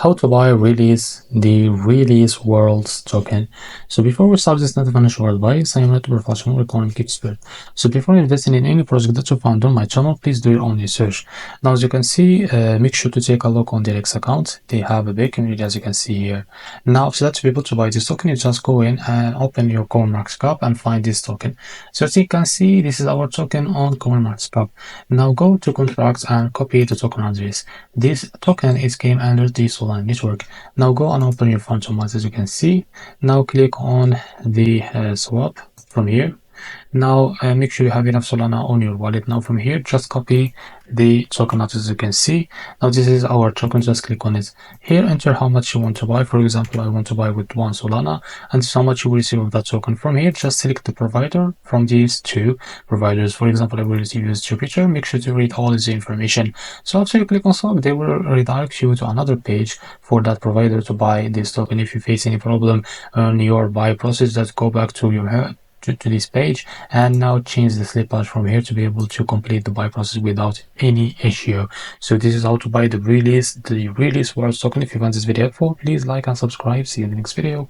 how to buy the REALIS Worlds token. So before we start, this is not a financial advice. I am not a professional economic expert. So before investing in any project that you found on my channel, please do your own research. Now, as you can see, make sure to take a look on their X account. They have a big community, as you can see here. Now, so that to be able to buy this token, you just go in and open your CoinMarketCap and find this token. So as you can see, this is our token on CoinMarketCap. Now go to contracts and copy the token address. This token is came under the Solana network. Now go and open your fund channel, as you can see. Now click on the swap from here. Now make sure you have enough Solana on your wallet. Now from here, just copy the token as you can see. Now this is our token, just click on it. Here enter how much you want to buy. For example, I want to buy with 1 Solana, and so how much you will receive of that token. From here, just select the provider from these two providers. For example, I will use Jupiter. Make sure to read all this information. So after you click on swap, they will redirect you to another page for that provider to buy this token. If you face any problem on your buy process, just go back to your to this page and now change the slippage from here to be able to complete the buy process without any issue. So this is how to buy the REALIS World token. If you found this video helpful, please like and subscribe. See you in the next video.